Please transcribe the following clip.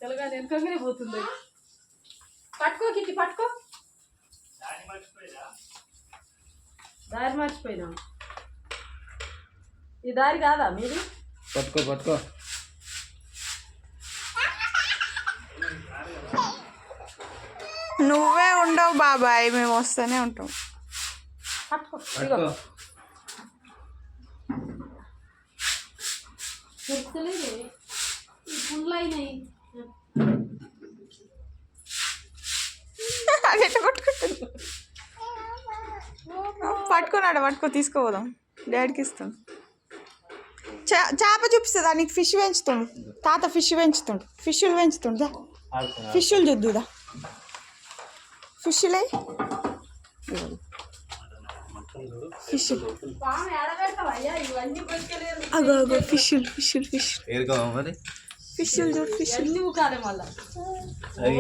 తెలంగాణ వెనకంగానే పోతుంది. పట్టుకో కిట్టి పట్టుకో. దారి మర్చిపోయినా. ఈ దారి కాదా మీది? పట్టుకో పట్టుకో. నువ్వే ఉండవు బాబాయ్, మేము వస్తూనే ఉంటాం. పట్టుకో. చెప్తలేదు ఈ పుండ్లు అయినాయి. పట్టుకున్నాడు, పట్టుకో తీసుకోపోదాం. డాడీకి ఇస్తాం. చేప చూపిస్తుందా నీకు? ఫిష్ పెంచుతుండు తాత, ఫిష్ పెంచుతుండు. ఫిష్లు పెంచుతుండా? ఫిష్లు చూద్దుదా? ఫిష్లే ఫిష్. అగో అగో ఫిష్లు ఫిష్లు ఫిష్. మరి ఫిష్లు చూడు, ఫిష్లు.